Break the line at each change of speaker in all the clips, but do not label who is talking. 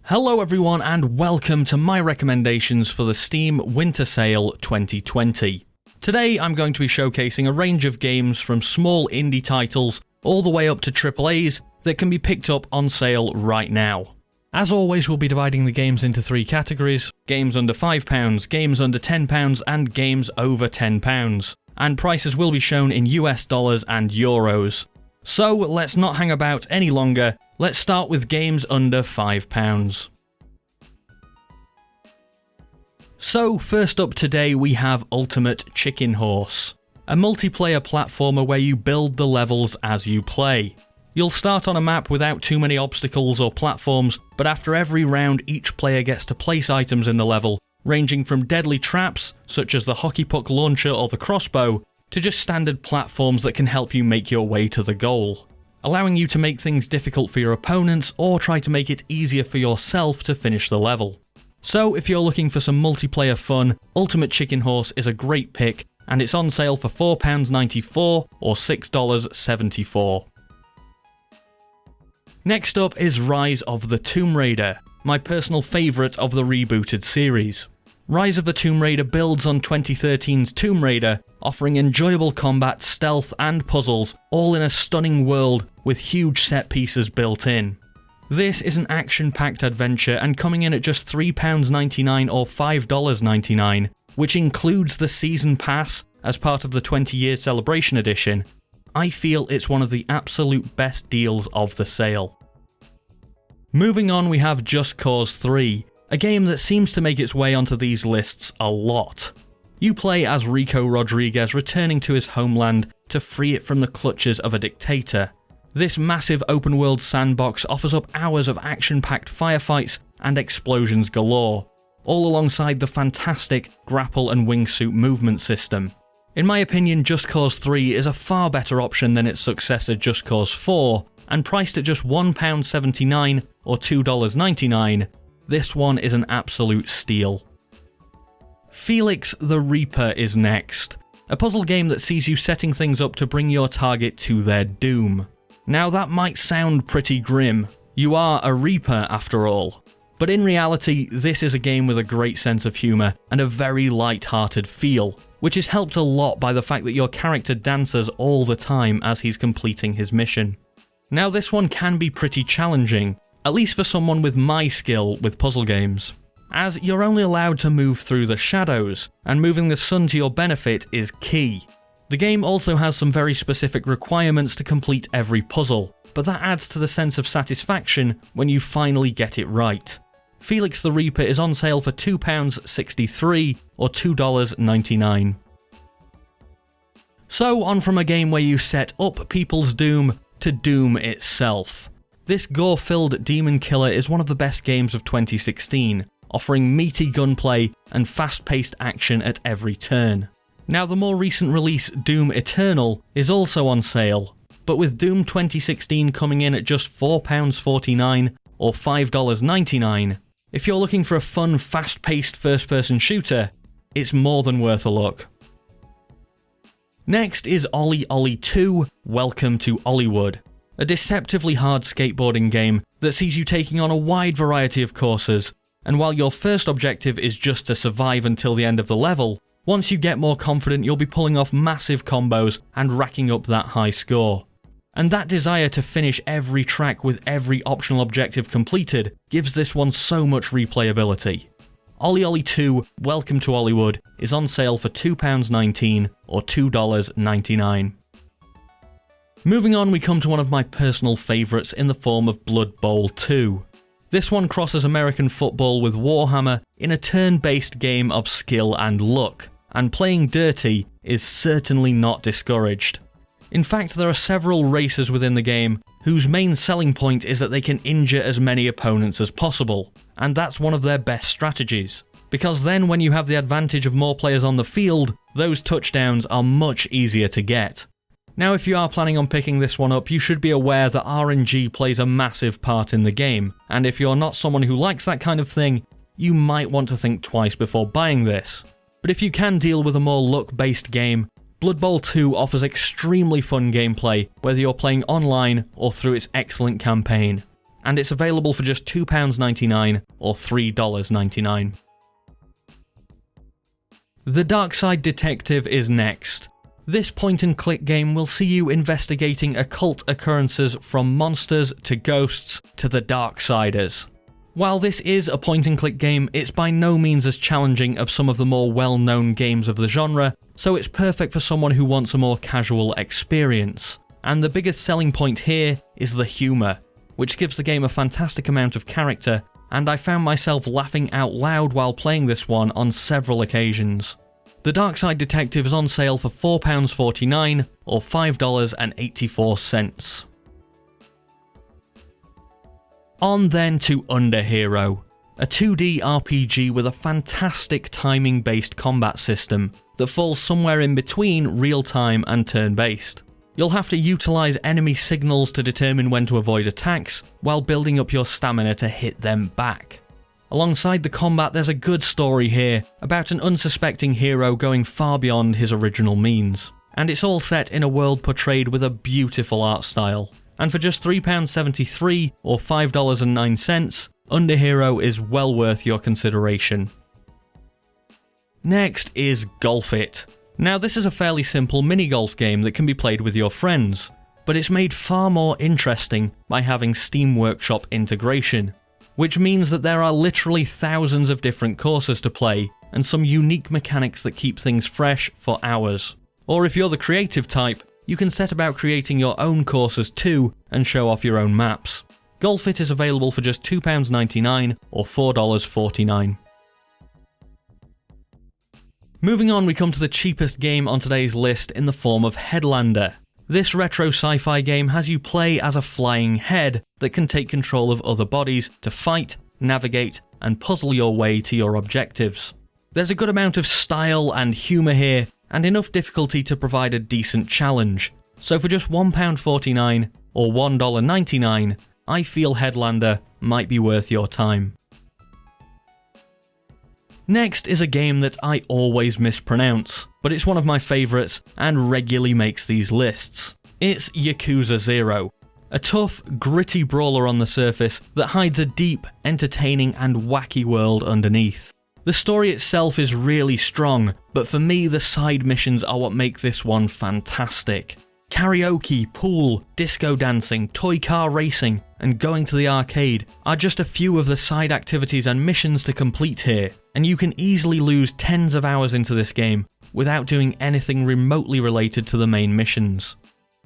Hello everyone and welcome to my recommendations for the Steam Winter Sale 2020. Today I'm going to be showcasing a range of games from small indie titles all the way up to AAAs that can be picked up on sale right now. As always, we'll be dividing the games into three categories: games under £5, games under £10 and games over £10. And prices will be shown in US dollars and euros. So let's not hang about any longer. Let's start with games under £5. So first up today we have Ultimate Chicken Horse, a multiplayer platformer where you build the levels as you play. You'll start on a map without too many obstacles or platforms, but after every round each player gets to place items in the level, ranging from deadly traps, such as the hockey puck launcher or the crossbow, to just standard platforms that can help you make your way to the goal, allowing you to make things difficult for your opponents or try to make it easier for yourself to finish the level. So if you're looking for some multiplayer fun, Ultimate Chicken Horse is a great pick, and it's on sale for £4.94 or $6.74. Next up is Rise of the Tomb Raider, my personal favourite of the rebooted series. Rise of the Tomb Raider builds on 2013's Tomb Raider, offering enjoyable combat, stealth and puzzles, all in a stunning world with huge set pieces built in. This is an action-packed adventure and coming in at just £3.99 or $5.99, which includes the Season Pass as part of the 20-year celebration edition. I feel it's one of the absolute best deals of the sale. Moving on, we have Just Cause 3, a game that seems to make its way onto these lists a lot. You play as Rico Rodriguez returning to his homeland to free it from the clutches of a dictator. This massive open world sandbox offers up hours of action-packed firefights and explosions galore, all alongside the fantastic grapple and wingsuit movement system. In my opinion, Just Cause 3 is a far better option than its successor Just Cause 4, and priced at just £1.79 or $2.99, this one is an absolute steal. Felix the Reaper is next, a puzzle game that sees you setting things up to bring your target to their doom. Now that might sound pretty grim, you are a Reaper after all, but in reality this is a game with a great sense of humour and a very light-hearted feel, which is helped a lot by the fact that your character dances all the time as he's completing his mission. Now this one can be pretty challenging, at least for someone with my skill with puzzle games, as you're only allowed to move through the shadows, and moving the sun to your benefit is key. The game also has some very specific requirements to complete every puzzle, but that adds to the sense of satisfaction when you finally get it right. Felix the Reaper is on sale for £2.63 or $2.99. So on from a game where you set up people's doom to doom itself. This gore-filled demon killer is one of the best games of 2016, offering meaty gunplay and fast-paced action at every turn. Now the more recent release Doom Eternal is also on sale, but with Doom 2016 coming in at just £4.49 or $5.99, if you're looking for a fun, fast-paced first-person shooter, it's more than worth a look. Next is Ollie Ollie 2, Welcome to Ollywood, a deceptively hard skateboarding game that sees you taking on a wide variety of courses, and while your first objective is just to survive until the end of the level, once you get more confident you'll be pulling off massive combos and racking up that high score. And that desire to finish every track with every optional objective completed gives this one so much replayability. Ollie Ollie 2, Welcome to Ollywood is on sale for £2.19 or $2.99. Moving on, we come to one of my personal favourites in the form of Blood Bowl 2. This one crosses American football with Warhammer in a turn-based game of skill and luck, and playing dirty is certainly not discouraged. In fact, there are several races within the game whose main selling point is that they can injure as many opponents as possible, and that's one of their best strategies, because then when you have the advantage of more players on the field, those touchdowns are much easier to get. Now if you are planning on picking this one up, you should be aware that RNG plays a massive part in the game, and if you're not someone who likes that kind of thing, you might want to think twice before buying this. But if you can deal with a more luck-based game, Blood Bowl 2 offers extremely fun gameplay, whether you're playing online or through its excellent campaign. and it's available for just £2.99 or $3.99. The DARKSIDE Detective is next. This point-and-click game will see you investigating occult occurrences from monsters to ghosts to the Darksiders. While this is a point-and-click game, it's by no means as challenging as some of the more well-known games of the genre, so it's perfect for someone who wants a more casual experience. And the biggest selling point here is the humour, which gives the game a fantastic amount of character, and I found myself laughing out loud while playing this one on several occasions. The DARKSIDE Detective is on sale for £4.49 or $5.84. On then to Underhero, a 2D RPG with a fantastic timing-based combat system that falls somewhere in between real-time and turn-based. You'll have to utilise enemy signals to determine when to avoid attacks, while building up your stamina to hit them back. Alongside the combat, there's a good story here about an unsuspecting hero going far beyond his original means. And it's all set in a world portrayed with a beautiful art style. And for just £3.73 or $5.09, Underhero is well worth your consideration. Next is Golf It. Now this is a fairly simple mini-golf game that can be played with your friends, but it's made far more interesting by having Steam Workshop integration, which means that there are literally thousands of different courses to play and some unique mechanics that keep things fresh for hours. Or if you're the creative type, you can set about creating your own courses too and show off your own maps. Golf It is available for just £2.99 or $4.49. Moving on, we come to the cheapest game on today's list in the form of Headlander. This retro sci-fi game has you play as a flying head that can take control of other bodies to fight, navigate, and puzzle your way to your objectives. There's a good amount of style and humour here, and enough difficulty to provide a decent challenge. So for just £1.49 or $1.99, I feel Headlander might be worth your time. Next is a game that I always mispronounce, but it's one of my favourites and regularly makes these lists. It's Yakuza 0, a tough, gritty brawler on the surface that hides a deep, entertaining and wacky world underneath. The story itself is really strong, but for me the side missions are what make this one fantastic. Karaoke, pool, disco dancing, toy car racing, and going to the arcade are just a few of the side activities and missions to complete here, and you can easily lose tens of hours into this game without doing anything remotely related to the main missions.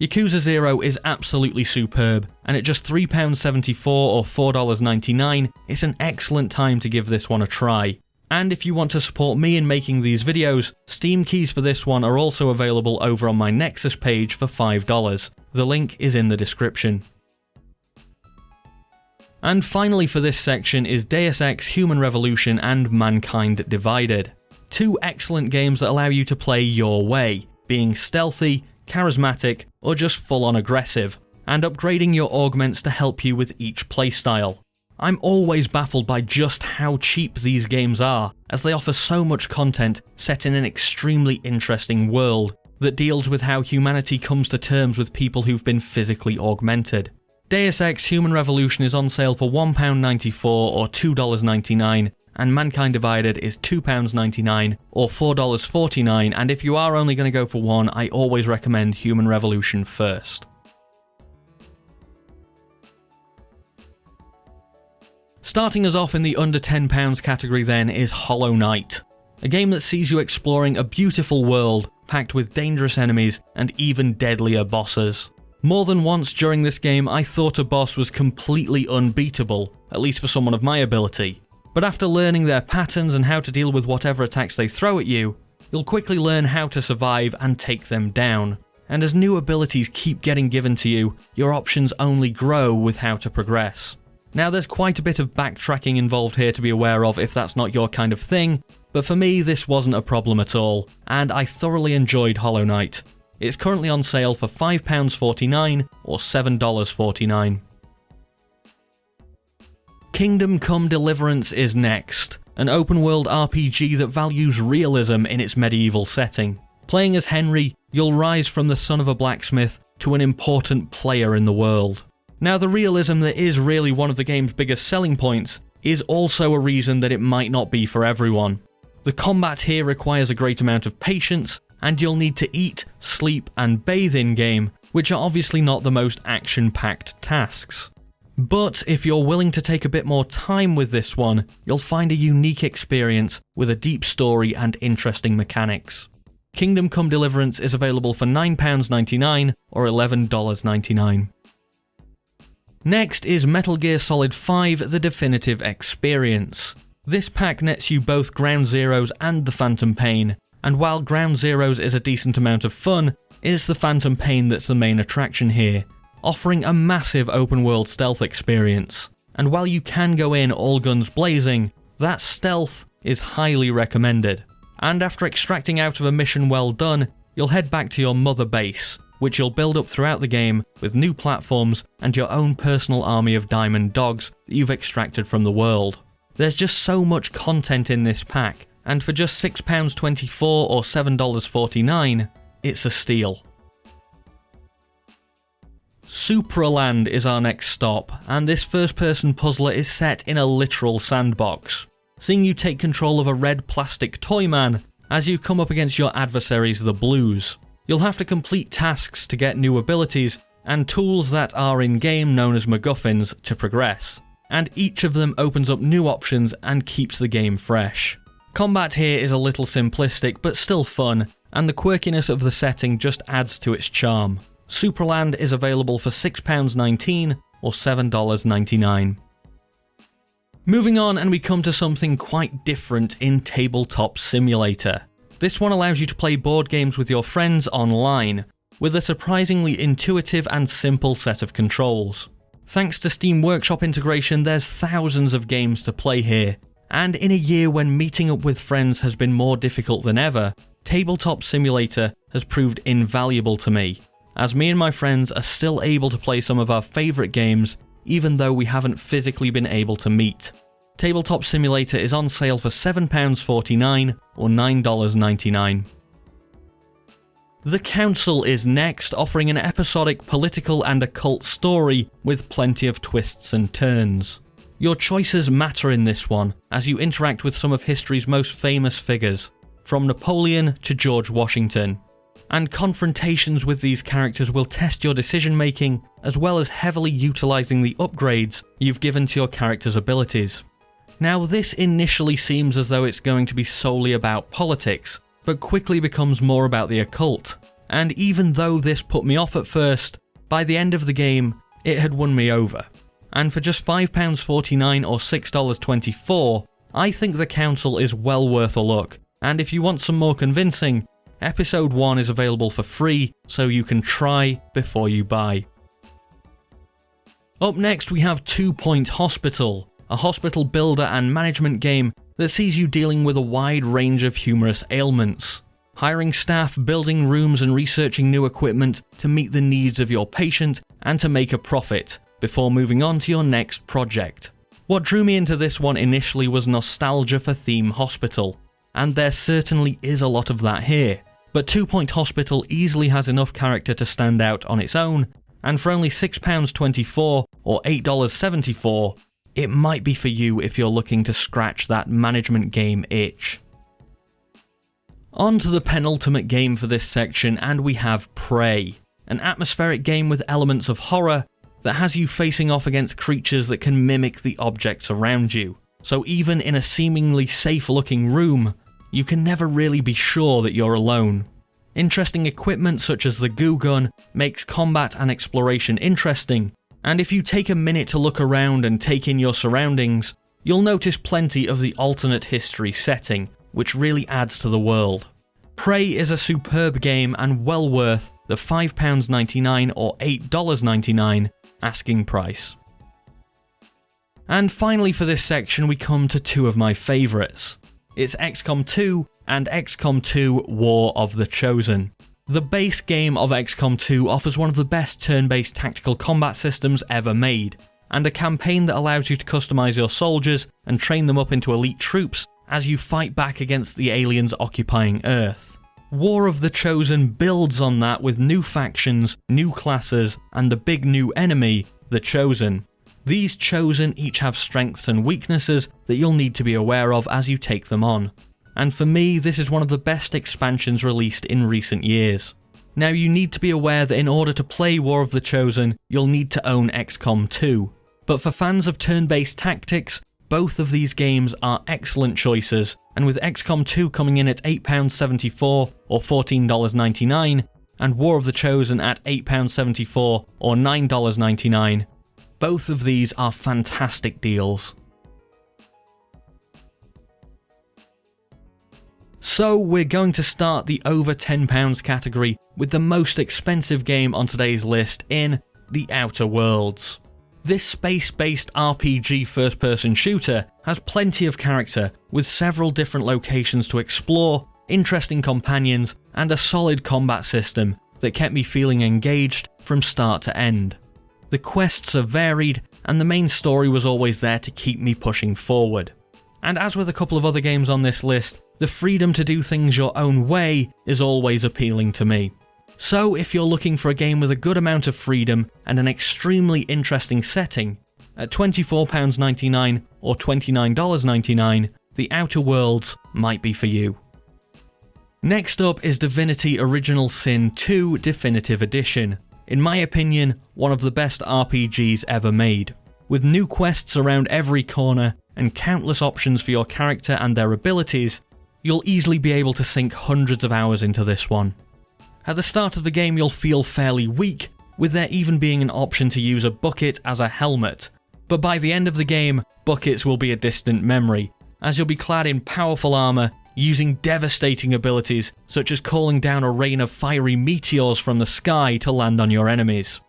Yakuza 0 is absolutely superb, and at just £3.74 or $4.99, it's an excellent time to give this one a try. And if you want to support me in making these videos, Steam keys for this one are also available over on my Nexus page for $5. The link is in the description. And finally for this section is Deus Ex Human Revolution and Mankind Divided. Two excellent games that allow you to play your way, being stealthy, charismatic, or just full-on aggressive, and upgrading your augments to help you with each playstyle. I'm always baffled by just how cheap these games are, as they offer so much content set in an extremely interesting world that deals with how humanity comes to terms with people who've been physically augmented. Deus Ex Human Revolution is on sale for £1.94 or $2.99, and Mankind Divided is £2.99 or $4.49, and if you are only going to go for one, I always recommend Human Revolution first. Starting us off in the under £10 category then is Hollow Knight, a game that sees you exploring a beautiful world packed with dangerous enemies and even deadlier bosses. More than once during this game I thought a boss was completely unbeatable, at least for someone of my ability, but after learning their patterns and how to deal with whatever attacks they throw at you, you'll quickly learn how to survive and take them down. And as new abilities keep getting given to you, your options only grow with how to progress. Now there's quite a bit of backtracking involved here to be aware of if that's not your kind of thing, but for me this wasn't a problem at all, and I thoroughly enjoyed Hollow Knight. It's currently on sale for £5.49 or $7.49. Kingdom Come Deliverance is next, an open world RPG that values realism in its medieval setting. Playing as Henry, you'll rise from the son of a blacksmith to an important player in the world. Now, the realism that is really one of the game's biggest selling points is also a reason that it might not be for everyone. The combat here requires a great amount of patience, and you'll need to eat, sleep, and bathe in-game, which are obviously not the most action-packed tasks. But if you're willing to take a bit more time with this one, you'll find a unique experience with a deep story and interesting mechanics. Kingdom Come Deliverance is available for £9.99 or $11.99. Next is Metal Gear Solid 5: The Definitive Experience. This pack nets you both Ground Zeroes and the Phantom Pain, and while Ground Zeroes is a decent amount of fun, it is the Phantom Pain that's the main attraction here, offering a massive open world stealth experience. And while you can go in all guns blazing, that stealth is highly recommended. And after extracting out of a mission well done, you'll head back to your mother base, which you'll build up throughout the game with new platforms and your own personal army of diamond dogs that you've extracted from the world. There's just so much content in this pack, and for just £6.24 or $7.49, it's a steal. SUPRALAND is our next stop, and this first-person puzzler is set in a literal sandbox, seeing you take control of a red plastic toy man as you come up against your adversaries, the Blues. You'll have to complete tasks to get new abilities and tools that are in-game known as MacGuffins to progress, and each of them opens up new options and keeps the game fresh. Combat here is a little simplistic but still fun, and the quirkiness of the setting just adds to its charm. SUPRALAND is available for £6.19 or $7.99. Moving on, and we come to something quite different in Tabletop Simulator. This one allows you to play board games with your friends online, with a surprisingly intuitive and simple set of controls. Thanks to Steam Workshop integration, there's thousands of games to play here, and in a year when meeting up with friends has been more difficult than ever, Tabletop Simulator has proved invaluable to me, as me and my friends are still able to play some of our favourite games even though we haven't physically been able to meet. Tabletop Simulator is on sale for £7.49 or $9.99. The Council is next, offering an episodic political and occult story with plenty of twists and turns. Your choices matter in this one, as you interact with some of history's most famous figures, from Napoleon to George Washington. And confrontations with these characters will test your decision making, as well as heavily utilising the upgrades you've given to your character's abilities. Now, this initially seems as though it's going to be solely about politics, but quickly becomes more about the occult. And even though this put me off at first, by the end of the game, it had won me over. And for just £5.49 or $6.24, I think The Council is well worth a look, and if you want some more convincing, Episode 1 is available for free, so you can try before you buy. Up next we have 2 Point Hospital, a hospital builder and management game that sees you dealing with a wide range of humorous ailments, hiring staff, building rooms and researching new equipment to meet the needs of your patient and to make a profit, before moving on to your next project. What drew me into this one initially was nostalgia for Theme Hospital, and there certainly is a lot of that here, but 2 Point Hospital easily has enough character to stand out on its own, and for only £6.24 or $8.74, it might be for you if you're looking to scratch that management game itch. On to the penultimate game for this section, and we have Prey, an atmospheric game with elements of horror that has you facing off against creatures that can mimic the objects around you. So even in a seemingly safe looking room, you can never really be sure that you're alone. Interesting equipment such as the goo gun makes combat and exploration interesting, and if you take a minute to look around and take in your surroundings, you'll notice plenty of the alternate history setting, which really adds to the world. Prey is a superb game and well worth the £5.99 or $8.99 asking price. And finally for this section we come to two of my favourites. It's XCOM 2 and XCOM 2 War of the Chosen. The base game of XCOM 2 offers one of the best turn-based tactical combat systems ever made, and a campaign that allows you to customise your soldiers and train them up into elite troops as you fight back against the aliens occupying Earth. War of the Chosen builds on that with new factions, new classes, and the big new enemy, The Chosen. These Chosen each have strengths and weaknesses that you'll need to be aware of as you take them on. And for me, this is one of the best expansions released in recent years. Now you need to be aware that in order to play War of the Chosen, you'll need to own XCOM 2. But for fans of turn-based tactics, both of these games are excellent choices, and with XCOM 2 coming in at £8.74 or $14.99, and War of the Chosen at £8.74 or $9.99, both of these are fantastic deals. So we're going to start the over £10 category with the most expensive game on today's list in The Outer Worlds. This space-based RPG first-person shooter has plenty of character, with several different locations to explore, interesting companions, and a solid combat system that kept me feeling engaged from start to end. The quests are varied, and the main story was always there to keep me pushing forward. And as with a couple of other games on this list, the freedom to do things your own way is always appealing to me. So if you're looking for a game with a good amount of freedom and an extremely interesting setting, at £24.99 or $29.99, The Outer Worlds might be for you. Next up is Divinity Original Sin 2 Definitive Edition. In my opinion, one of the best RPGs ever made. With new quests around every corner and countless options for your character and their abilities, you'll easily be able to sink hundreds of hours into this one. At the start of the game you'll feel fairly weak, with there even being an option to use a bucket as a helmet, but by the end of the game, buckets will be a distant memory, as you'll be clad in powerful armour, using devastating abilities such as calling down a rain of fiery meteors from the sky to land on your enemies.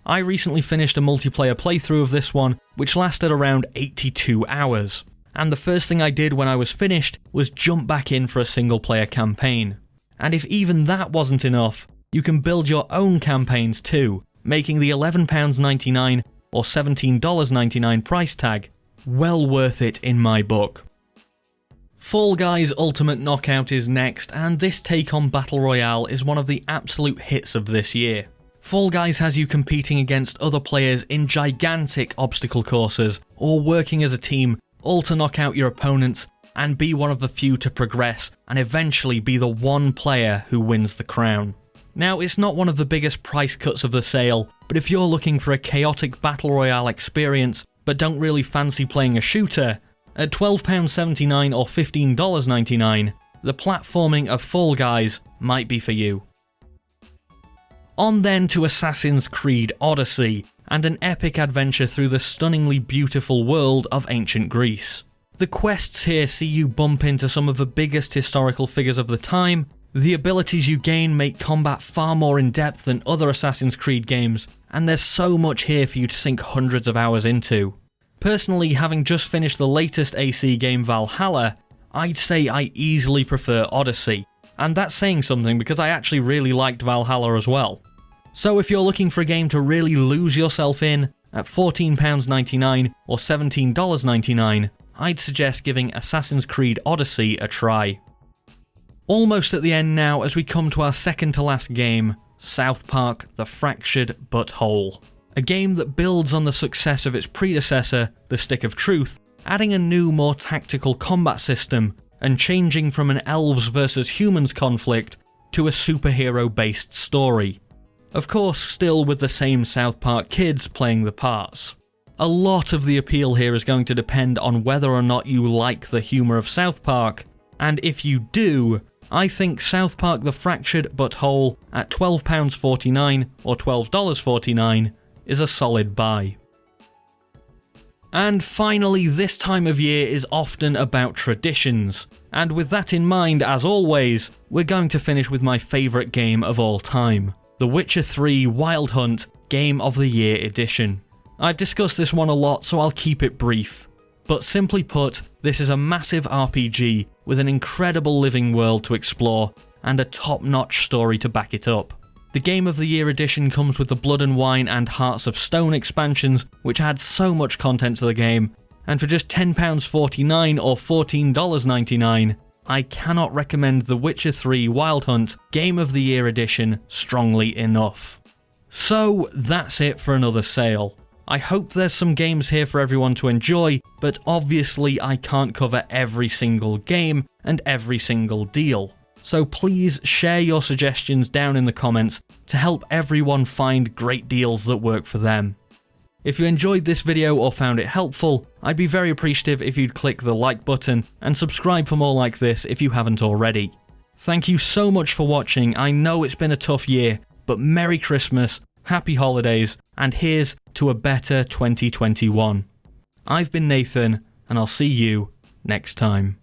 I recently finished a multiplayer playthrough of this one, which lasted around 82 hours, and the first thing I did when I was finished was jump back in for a single player campaign. And if even that wasn't enough, you can build your own campaigns too, making the £11.99 or $17.99 price tag well worth it in my book. Fall Guys Ultimate Knockout is next, and this take on Battle Royale is one of the absolute hits of this year. Fall Guys has you competing against other players in gigantic obstacle courses, or working as a team, all to knock out your opponents and be one of the few to progress and eventually be the one player who wins the crown. Now, it's not one of the biggest price cuts of the sale, but if you're looking for a chaotic Battle Royale experience but don't really fancy playing a shooter, at £12.79 or $15.99, the platforming of Fall Guys might be for you. On then to Assassin's Creed Odyssey, and an epic adventure through the stunningly beautiful world of ancient Greece. The quests here see you bump into some of the biggest historical figures of the time, the abilities you gain make combat far more in depth than other Assassin's Creed games, and there's so much here for you to sink hundreds of hours into. Personally, having just finished the latest AC game Valhalla, I'd say I easily prefer Odyssey, and that's saying something because I actually really liked Valhalla as well. So if you're looking for a game to really lose yourself in, at £14.99 or $17.99, I'd suggest giving Assassin's Creed Odyssey a try. Almost at the end now as we come to our second to last game, South Park: The Fractured But Whole. A game that builds on the success of its predecessor, The Stick of Truth, adding a new, more tactical combat system, and changing from an elves versus humans conflict to a superhero-based story. Of course, still with the same South Park kids playing the parts. A lot of the appeal here is going to depend on whether or not you like the humour of South Park, and if you do, I think South Park: The Fractured But Whole at £12.49 or $12.49 is a solid buy. And finally, this time of year is often about traditions, and with that in mind, as always, we're going to finish with my favourite game of all time, The Witcher 3 Wild Hunt Game of the Year Edition. I've discussed this one a lot, so I'll keep it brief. But simply put, this is a massive RPG with an incredible living world to explore and a top-notch story to back it up. The Game of the Year edition comes with the Blood and Wine and Hearts of Stone expansions, which add so much content to the game, and for just £10.49 or $14.99, I cannot recommend The Witcher 3 Wild Hunt Game of the Year edition strongly enough. So that's it for another sale. I hope there's some games here for everyone to enjoy, but obviously I can't cover every single game and every single deal. So please share your suggestions down in the comments to help everyone find great deals that work for them. If you enjoyed this video or found it helpful, I'd be very appreciative if you'd click the like button and subscribe for more like this if you haven't already. Thank you so much for watching. I know it's been a tough year, but Merry Christmas, Happy Holidays, and here's to a better 2021. I've been Nathan, and I'll see you next time.